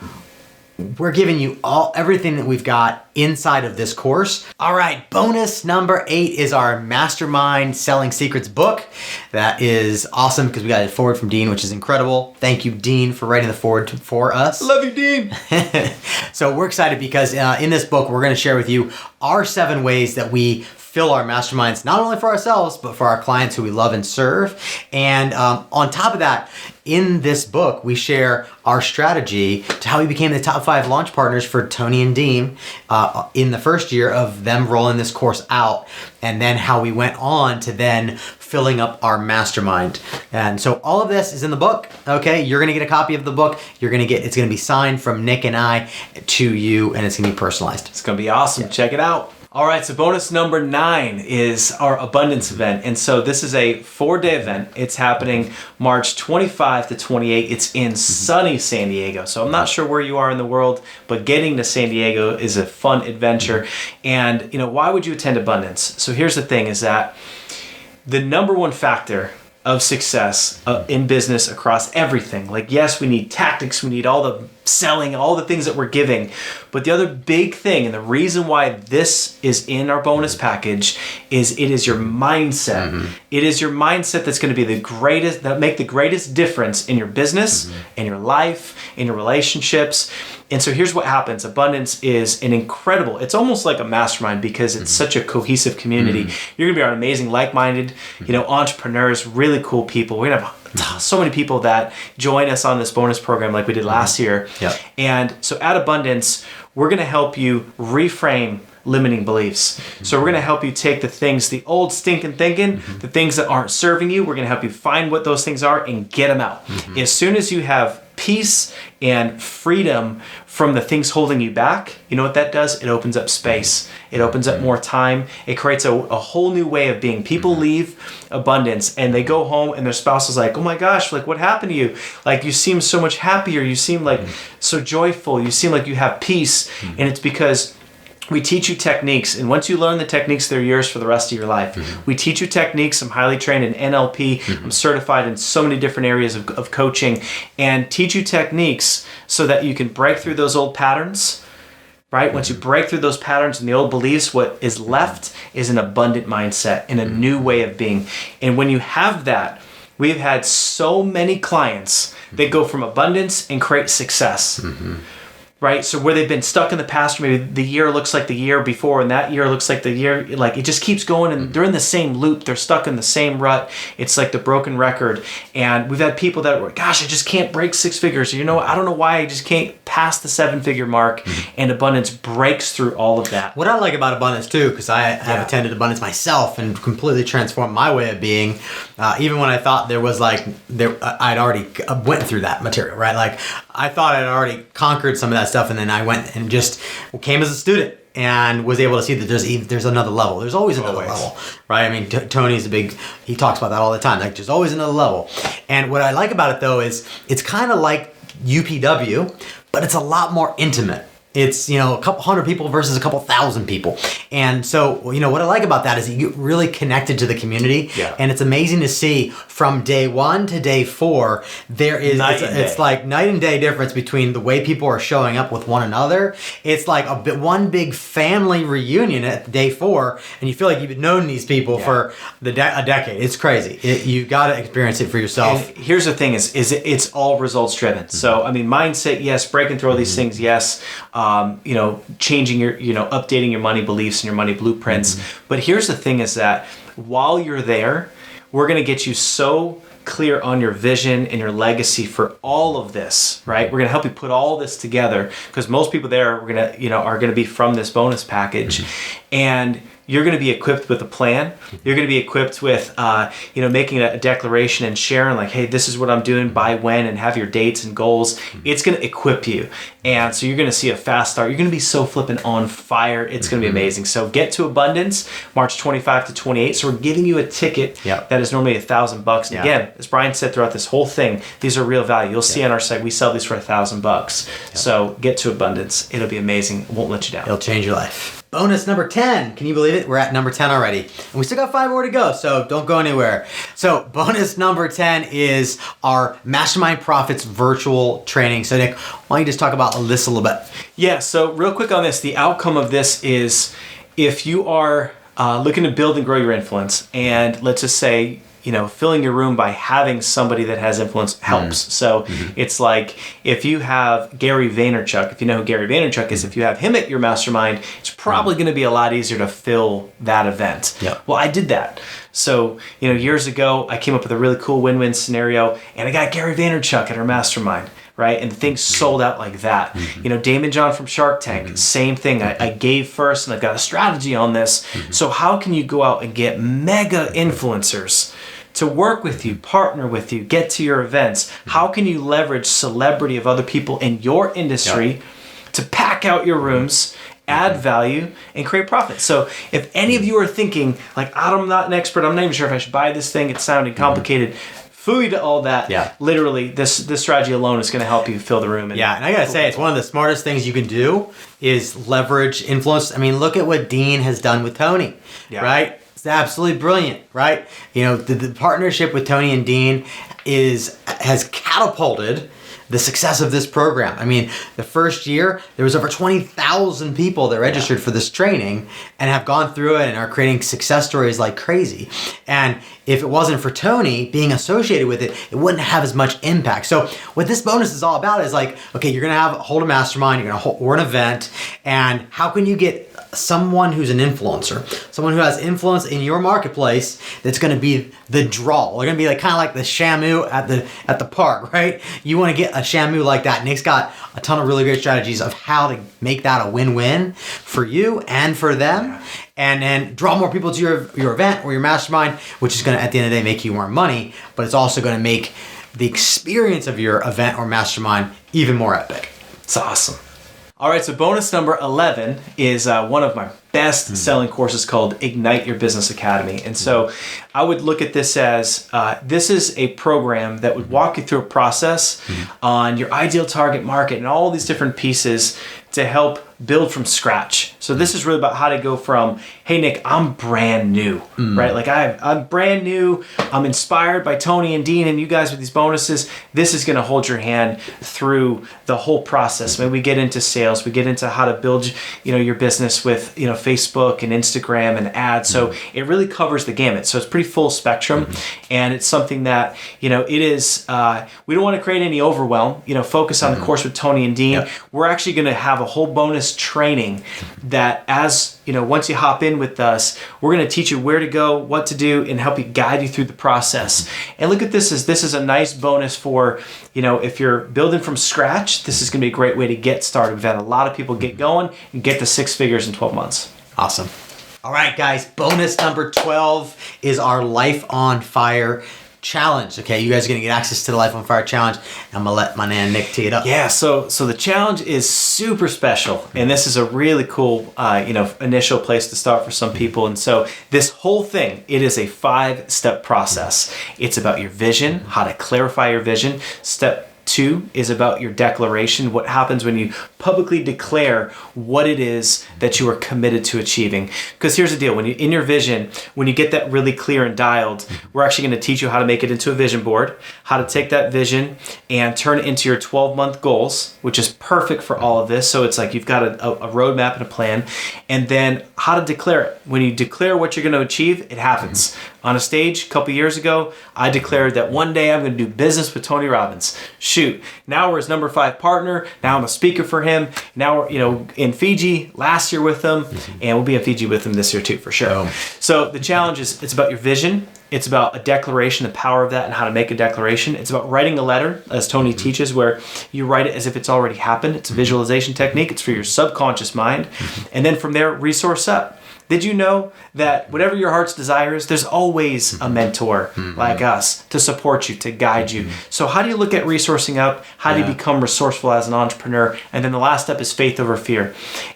we're giving you everything that we've got inside of this course. All right, bonus number 8 is our Mastermind Selling Secrets book. That is awesome because we got a forward from Dean, which is incredible. Thank you, Dean, for writing the forward for us. Love you, Dean. So we're excited because in this book, we're going to share with you our 7 ways that we fill our masterminds, not only for ourselves, but for our clients who we love and serve. And on top of that, in this book, we share our strategy to how we became the top 5 launch partners for Tony and Dean in the first year of them rolling this course out, and then how we went on to then filling up our mastermind. And so all of this is in the book. Okay, you're gonna get a copy of the book. It's gonna be signed from Nick and I to you, and it's gonna be personalized. It's gonna be awesome. Check it out. All right, so bonus number 9 is our abundance event. And so this is a 4-day event. It's happening March 25 to 28. It's in sunny San Diego. So I'm not sure where you are in the world, but getting to San Diego is a fun adventure. And why would you attend abundance? So here's the thing, is that the number one factor of success in business across everything. Like, yes, we need tactics, we need all the selling, all the things that we're giving. But the other big thing, and the reason why this is in our bonus package, is it is your mindset. Mm-hmm. It is your mindset that's going to be that make the greatest difference in your business, in your life, in your relationships. And so here's what happens. Abundance is it's almost like a mastermind because it's such a cohesive community. You're going to be around amazing, like-minded, entrepreneurs, really cool people. We're going to have so many people that join us on this bonus program like we did last year. Yep. And so at Abundance, we're going to help you reframe limiting beliefs. So we're going to help you take the old stinking thinking, the things that aren't serving you. We're going to help you find what those things are and get them out. As soon as you have peace and freedom from the things holding you back, you know what that does? It opens up space. It opens up more time. It creates a whole new way of being. People leave Abundance and they go home and their spouse is like, oh my gosh, like what happened to you? Like you seem so much happier. You seem like so joyful. You seem like you have peace. And it's because we teach you techniques, and once you learn the techniques, they're yours for the rest of your life. We teach you techniques. I'm highly trained in NLP. I'm certified in so many different areas of coaching, and teach you techniques so that you can break through those old patterns, right? Once you break through those patterns and the old beliefs, what is left is an abundant mindset and a new way of being. And when you have that, we've had so many clients that go from abundance and create success. Right? So where they've been stuck in the past, maybe the year looks like the year before, and that year looks like the year, like it just keeps going, and they're in the same loop. They're stuck in the same rut. It's like the broken record. And we've had people that were, gosh, I just can't break six figures. You know, I don't know why I just can't pass the 7-figure mark. And abundance breaks through all of that. What I like about abundance too, because I have attended abundance myself and completely transformed my way of being. Even when I thought there was I'd already went through that material, right? Like I thought I'd already conquered some of that stuff, and then I went and just came as a student and was able to see that there's another level. There's always another level, right? I mean, Tony's he talks about that all the time. Like there's always another level. And what I like about it though is it's kind of like UPW, but it's a lot more intimate. It's, a couple hundred people versus a couple thousand people. And so, what I like about that is you get really connected to the community. Yeah. And it's amazing to see from day 1 to day 4, it's like night and day difference between the way people are showing up with one another. It's like one big family reunion at day 4, and you feel like you've known these people for a decade. It's crazy. You've got to experience it for yourself. And here's the thing is it's all results driven. So, I mean, mindset, yes, breaking through all these things, yes. Changing your, updating your money beliefs and your money blueprints. But here's the thing is that while you're there, we're going to get you so clear on your vision and your legacy for all of this, right? We're going to help you put all this together because most people there are going to be from this bonus package. And you're going to be equipped with a plan. You're going to be equipped with, making a declaration and sharing like, hey, this is what I'm doing by when, and have your dates and goals. It's going to equip you. And so you're going to see a fast start. You're going to be so flipping on fire. It's going to be amazing. So get to abundance, March 25 to 28. So we're giving you a ticket that is normally $1,000. And again, as Bryan said throughout this whole thing, these are real value. You'll see on our site, we sell these for $1,000. So get to abundance. It'll be amazing. It won't let you down. It'll change your life. Bonus number 10. Can you believe it? We're at number 10 already. And we still got 5 more to go, so don't go anywhere. So bonus number 10 is our Mastermind Profits virtual training. So Nick, why don't you just talk about this a little bit? Yeah, so real quick on this, the outcome of this is if you are looking to build and grow your influence, and let's just say, filling your room by having somebody that has influence helps. So it's like if you have Gary Vaynerchuk, if you know who Gary Vaynerchuk is, if you have him at your mastermind, it's probably going to be a lot easier to fill that event. Well, I did that. So, years ago, I came up with a really cool win-win scenario, and I got Gary Vaynerchuk at our mastermind. Right? And things sold out like that. Damon John from Shark Tank, same thing. I gave first, and I've got a strategy on this. So how can you go out and get mega influencers to work with you, partner with you, get to your events? How can you leverage celebrity of other people in your industry to pack out your rooms, add value, and create profit? So if any of you are thinking, like, I'm not an expert, I'm not even sure if I should buy this thing, it's sounding complicated, fooey to all that. Literally, this strategy alone is going to help you fill the room. And and I got to say, it's one of the smartest things you can do is leverage influence. I mean, look at what Dean has done with Tony, right? It's absolutely brilliant, right? The partnership with Tony and Dean has catapulted the success of this program. I mean, the first year, there was over 20,000 people that registered for this training and have gone through it and are creating success stories like crazy. And if it wasn't for Tony being associated with it, it wouldn't have as much impact. So what this bonus is all about is like, okay, you're going to hold a mastermind, or an event, and how can you get someone who's an influencer, someone who has influence in your marketplace that's going to be the draw. They're going to be like kind of like the Shamu at the park, right? You want to get a Shamu like that. Nick's got a ton of really great strategies of how to make that a win-win for you and for them, and then draw more people to your event or your mastermind, which is going to, at the end of the day, make you more money, but it's also going to make the experience of your event or mastermind even more epic. It's awesome. All right, so bonus number 11 is one of my best selling courses called Ignite Your Business Academy. And so I would look at this as this is a program that would walk you through a process on your ideal target market and all these different pieces to help build from scratch. So this is really about how to go from, hey Nick, I'm brand new, right? Like I'm brand new. I'm inspired by Tony and Dean and you guys with these bonuses. This is going to hold your hand through the whole process. When we get into sales, we get into how to build, your business with, Facebook and Instagram and ads. So it really covers the gamut. So it's pretty full spectrum, and it's something that, it is. We don't want to create any overwhelm. Focus on the course with Tony and Dean. Yep. We're actually going to have a whole bonus training that once you hop in with us, we're going to teach you where to go, what to do, and help you guide you through the process. And look at this as this is a nice bonus for, if you're building from scratch, this is going to be a great way to get started. We've had a lot of people get going and get to 6 figures in 12 months. Awesome. All right, guys, bonus number 12 is our Life on Fire challenge. Okay, you guys are going to get access to the Life on Fire challenge. I'm going to let my man Nick tee it up. Yeah, so the challenge is super special, and this is a really cool initial place to start for some people. And so this whole thing, it is a 5-step process. It's about your vision, how to clarify your vision. Step 2 is about your declaration, what happens when you publicly declare what it is that you are committed to achieving. Because here's the deal, when you in your vision, when you get that really clear and dialed, we're actually going to teach you how to make it into a vision board, how to take that vision and turn it into your 12-month goals, which is perfect for all of this. So it's like you've got a roadmap and a plan, and then how to declare it. When you declare what you're going to achieve, it happens. On a stage a couple years ago, I declared that one day I'm going to do business with Tony Robbins. Shoot, now we're his number 5 partner. Now I'm a speaker for him. Now we're in Fiji last year with him, and we'll be in Fiji with him this year too, for sure. Oh. So the challenge is, it's about your vision. It's about a declaration, the power of that, and how to make a declaration. It's about writing a letter, as Tony teaches, where you write it as if it's already happened. It's a visualization technique. It's for your subconscious mind. And then from there, resource up. Did you know that whatever your heart's desire is, there's always a mentor like us to support you, to guide you. So how do you look at resourcing up? How do you become resourceful as an entrepreneur? And then the last step is faith over fear.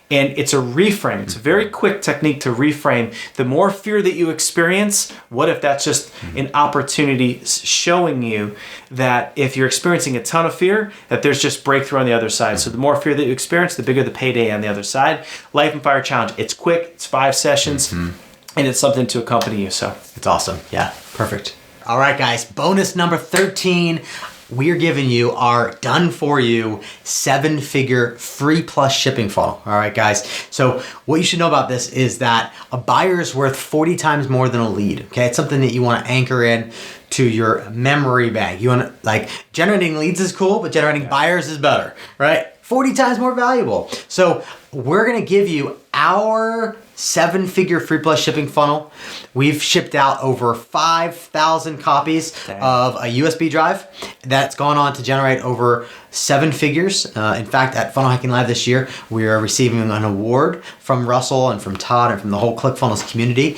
And it's a reframe. It's a very quick technique to reframe. The more fear that you experience, what if that's just an opportunity showing you that if you're experiencing a ton of fear, that there's just breakthrough on the other side. So the more fear that you experience, the bigger the payday on the other side. Life on Fire Challenge. It's quick. It's 5 sessions. And it's something to accompany you. So it's awesome. Yeah, perfect. All right, guys. Bonus number 13. We're giving you our done-for-you 7-figure free plus shipping funnel. All right, guys. So what you should know about this is that a buyer is worth 40 times more than a lead. Okay, it's something that you want to anchor in to your memory bank. You want to, generating leads is cool, but generating buyers is better, right? 40 times more valuable. So we're going to give you our 7-figure free plus shipping funnel. We've shipped out over 5,000 copies of a USB drive that's gone on to generate over 7 figures. In fact, at Funnel Hacking Live this year, we are receiving an award from Russell and from Todd and from the whole ClickFunnels community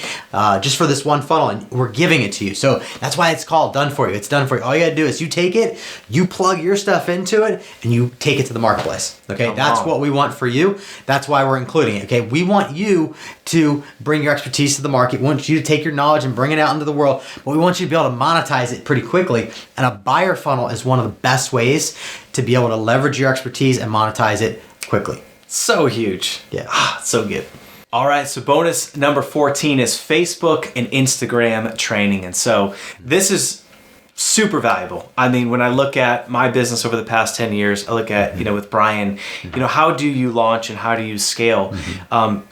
just for this one funnel, and we're giving it to you. So that's why it's called Done For You. It's done for you. All you gotta do is you take it, you plug your stuff into it, and you take it to the marketplace. Okay, that's what we want for you. That's why we're including it. Okay, we want you to bring your expertise to the market. We want you to take your knowledge and bring it out into the world, but we want you to be able to monetize it pretty quickly. And a buyer funnel is one of the best ways to be able to leverage your expertise and monetize it quickly. So huge. Yeah. So good. All right, so bonus number 14 is Facebook and Instagram training. And so this is super valuable. I mean, when I look at my business over the past 10 years, I look at, with Bryan, how do you launch and how do you scale?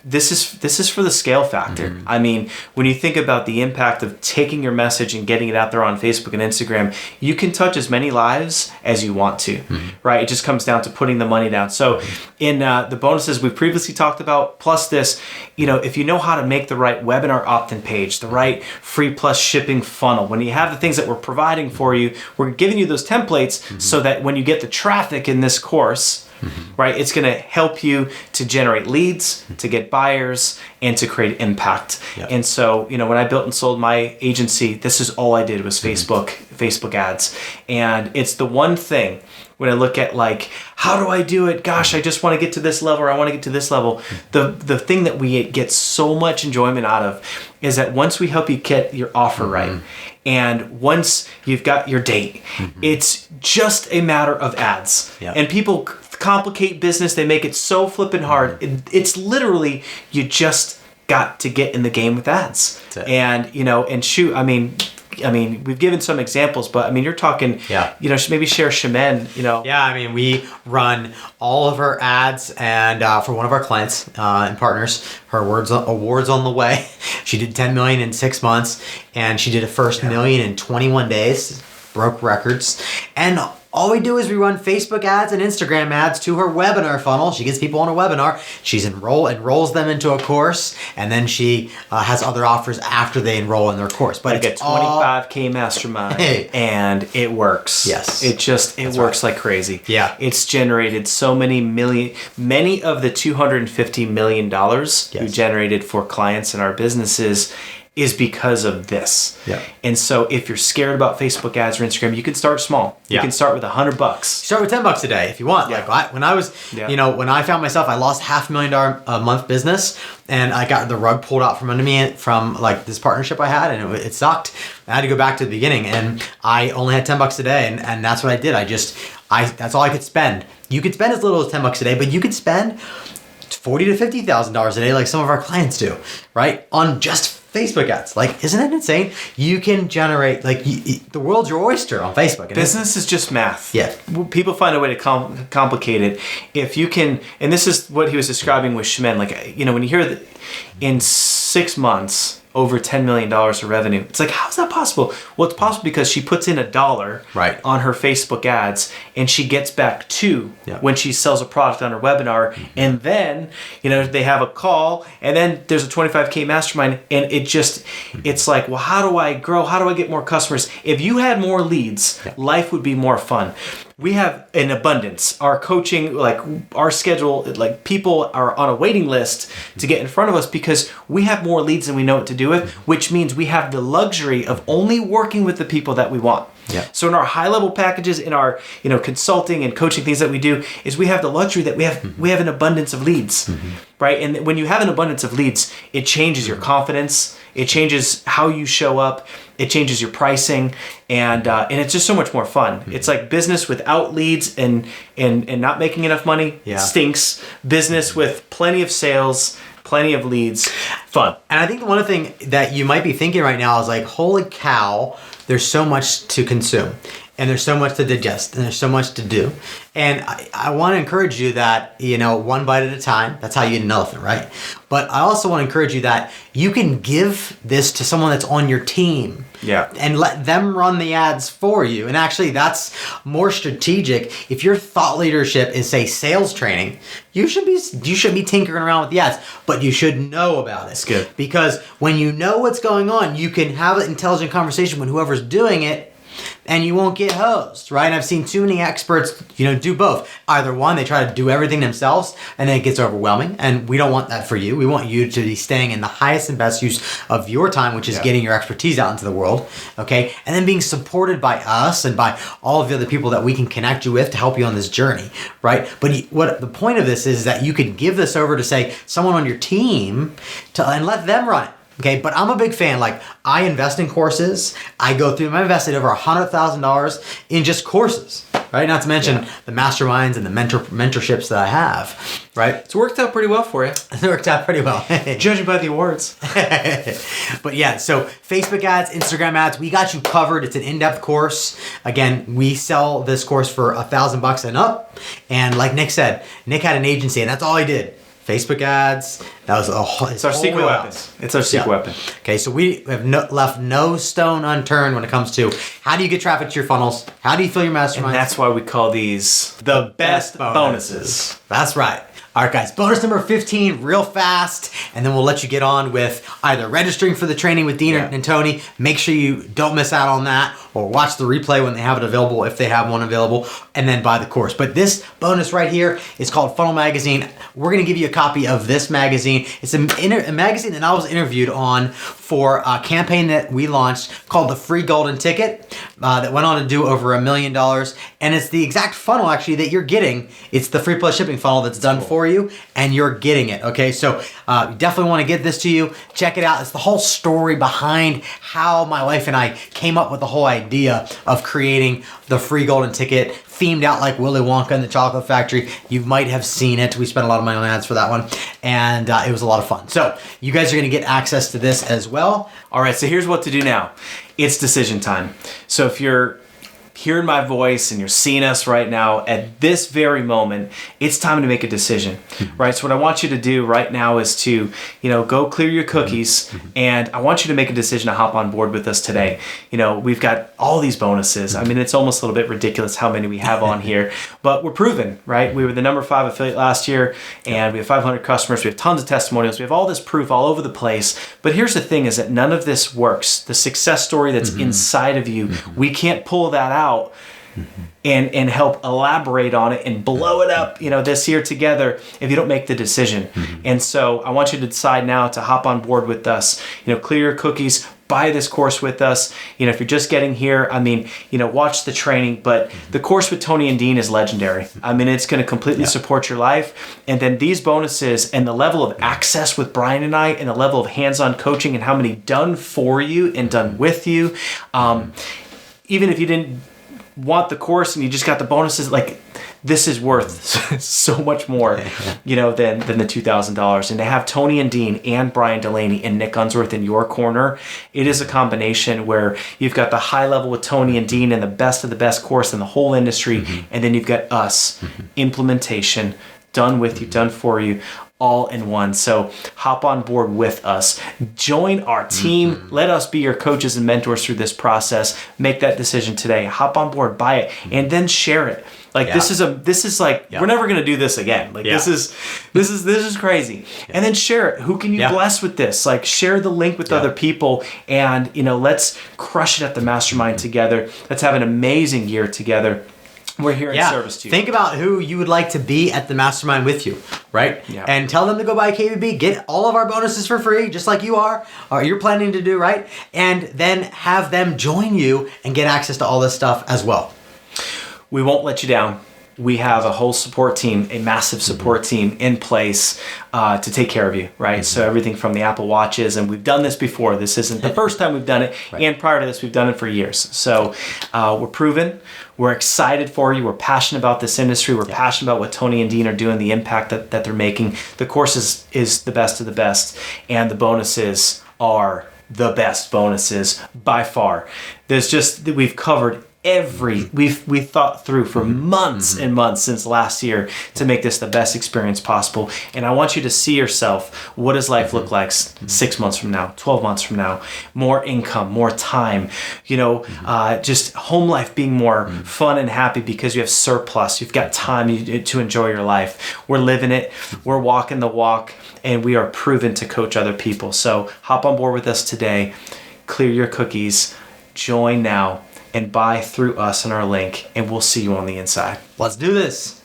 This is for the scale factor. I mean, when you think about the impact of taking your message and getting it out there on Facebook and Instagram, you can touch as many lives as you want to, right? It just comes down to putting the money down. So in the bonuses we've previously talked about, plus this, if you know how to make the right webinar opt-in page, the right free plus shipping funnel, when you have the things that we're providing for you, we're giving you those templates so that when you get the traffic in this course, right? It's going to help you to generate leads, to get buyers, and to create impact. Yep. And so, when I built and sold my agency, this is all I did was Facebook ads. And it's the one thing when I look at like, how do I do it? Gosh, I just want to get to this level, or I want to get to this level. The thing that we get so much enjoyment out of is that once we help you get your offer right, and once you've got your date, it's just a matter of ads. Yep. And people complicate business. They make it so flippin' hard. It's literally, you just got to get in the game with ads. And, and shoot, I mean, we've given some examples, but you're talking, maybe share Shemin, Yeah, we run all of her ads, and for one of our clients and partners, her awards on the way. She did 10 million in 6 months, and she did a first million in 21 days, broke records. And all we do is we run Facebook ads and Instagram ads to her webinar funnel. She gets people on a webinar. She's enrolls them into a course, and then she has other offers after they enroll in their course. But like a 25K mastermind, and it works. Yes, it works like crazy. Yeah, it's generated so many of the $250 million we generated for clients in our businesses is because of this. Yeah. And so if you're scared about Facebook ads or Instagram, you can start small. You can start with $100. Start with $10 a day if you want. Yeah. Like when I was, when I found myself, I lost $500,000 a month business, and I got the rug pulled out from under me from like this partnership I had, and it sucked. I had to go back to the beginning, and I only had $10 a day, and that's what I did. That's all I could spend. You could spend as little as $10 a day, but you could spend $40,000 to $50,000 a day, like some of our clients do, right? On just Facebook ads. Like, isn't it insane? You can generate, the world's your oyster on Facebook. Business is just math. Yeah. People find a way to complicate it. If you can, and this is what he was describing with Shemin, when you hear that in 6 months, over $10 million of revenue. It's like, how is that possible? Well, it's possible because she puts in $1 on her Facebook ads, and she gets back $2 when she sells a product on her webinar. And then, they have a call, and then there's a 25K mastermind, and it's like, well, how do I grow? How do I get more customers? If you had more leads, life would be more fun. We have an abundance. Our coaching, our schedule, people are on a waiting list to get in front of us because we have more leads than we know what to do with, which means we have the luxury of only working with the people that we want. Yeah. So in our high level packages, in our consulting and coaching things that we do, is we have the luxury that we have an abundance of leads, right? And when you have an abundance of leads, it changes your confidence, it changes how you show up, it changes your pricing, and it's just so much more fun. It's like business without leads and not making enough money stinks. Business with plenty of sales, plenty of leads, fun. And I think one thing that you might be thinking right now is like, holy cow, there's so much to consume, and there's so much to digest, and there's so much to do. And I want to encourage you that, one bite at a time, that's how you eat an elephant, right? But I also want to encourage you that you can give this to someone that's on your team. Yeah. And let them run the ads for you. And actually, that's more strategic. If your thought leadership is, say, sales training, you should be tinkering around with the ads, but you should know about it. That's good. Because when you know what's going on, you can have an intelligent conversation with whoever's doing it, and you won't get hosed, right? And I've seen too many experts, do both. Either one, they try to do everything themselves, and then it gets overwhelming. And we don't want that for you. We want you to be staying in the highest and best use of your time, which is getting your expertise out into the world, okay? And then being supported by us and by all of the other people that we can connect you with to help you on this journey, right? But what the point of this is that you could give this over to, say, someone on your team and let them run it. Okay, but I'm a big fan. I invest in courses. I invested over $100,000 in just courses, right? Not to mention the masterminds and the mentorships that I have, right? It's worked out pretty well for you. It worked out pretty well. Judging by the awards. But yeah, so Facebook ads, Instagram ads, we got you covered. It's an in-depth course. Again, we sell this course for $1,000 and up. And like Nick said, Nick had an agency, and that's all he did. Facebook ads. That was it's our secret weapon. It's our secret weapon. Okay, so we have left no stone unturned when it comes to how do you get traffic to your funnels? How do you fill your mastermind? And that's why we call these the best bonuses. That's right. All right, guys, bonus number 15, real fast, and then we'll let you get on with either registering for the training with Dean and Tony. Make sure you don't miss out on that, or watch the replay when they have it available, if they have one available, and then buy the course. But this bonus right here is called Funnel Magazine. We're going to give you a copy of this magazine. It's a magazine that I was interviewed on for a campaign that we launched called the Free Golden Ticket that went on to do over $1 million. And it's the exact funnel actually that you're getting. It's the free plus shipping funnel that's done for you, and you're getting it. Okay, so you definitely want to get this to you. Check it out. It's the whole story behind how my wife and I came up with the whole idea of creating the Free Golden Ticket, themed out like Willy Wonka and the Chocolate Factory. You might have seen it. We spent a lot of money on ads for that one, and it was a lot of fun. So you guys are going to get access to this as well. All right, so here's what to do now. It's decision time. So if you're hearing my voice and you're seeing us right now at this very moment, it's time to make a decision, right? So what I want you to do right now is to, go clear your cookies, and I want you to make a decision to hop on board with us today. We've got all these bonuses. I mean, it's almost a little bit ridiculous how many we have on here, but we're proven, right? We were the number 5 affiliate last year, and we have 500 customers. We have tons of testimonials. We have all this proof all over the place. But here's the thing, is that none of this works. The success story that's inside of you, we can't pull that out and help elaborate on it and blow it up, this year together if you don't make the decision. And so I want you to decide now to hop on board with us. Clear your cookies, buy this course with us. If you're just getting here, watch the training, but the course with Tony and Dean is legendary. It's going to completely support your life. And then these bonuses and the level of access with Bryan and I, and the level of hands-on coaching and how many done for you and done with you, even if you didn't want the course and you just got the bonuses, this is worth so much more, than the $2,000. And to have Tony and Dean and Bryan Dulaney and Nick Unsworth in your corner, it is a combination where you've got the high level with Tony and Dean and the best of the best course in the whole industry, and then you've got us, implementation, done with you, done for you, all in one. So hop on board with us. Join our team. Let us be your coaches and mentors through this process. Make that decision today. Hop on board, buy it, and then share it. This is we're never going to do this again. This is crazy. And then share it. Who can you bless with this? Share the link with other people, and let's crush it at the Mastermind together. Let's have an amazing year together. We're here in service to you. Think about who you would like to be at the Mastermind with you, right? Yeah. And tell them to go buy KBB, get all of our bonuses for free, just like you are, or you're planning to do, right? And then have them join you and get access to all this stuff as well. We won't let you down. We have a whole support team, a massive support team in place to take care of you, right? So everything from the Apple Watches, and we've done this before. This isn't the first time we've done it, and prior to this, we've done it for years. So we're proven. We're excited for you. We're passionate about this industry. We're passionate about what Tony and Dean are doing, the impact that they're making. The course is the best of the best, and the bonuses are the best bonuses by far. We've covered we thought through for months and months since last year to make this the best experience possible. And I want you to see yourself, what does life look like 6 months from now, 12 months from now? More income, more time, just home life being more fun and happy because you have surplus, you've got time to enjoy your life. We're living it, we're walking the walk, and we are proven to coach other people. So hop on board with us today, clear your cookies, join now, and buy through us and our link, and we'll see you on the inside. Let's do this.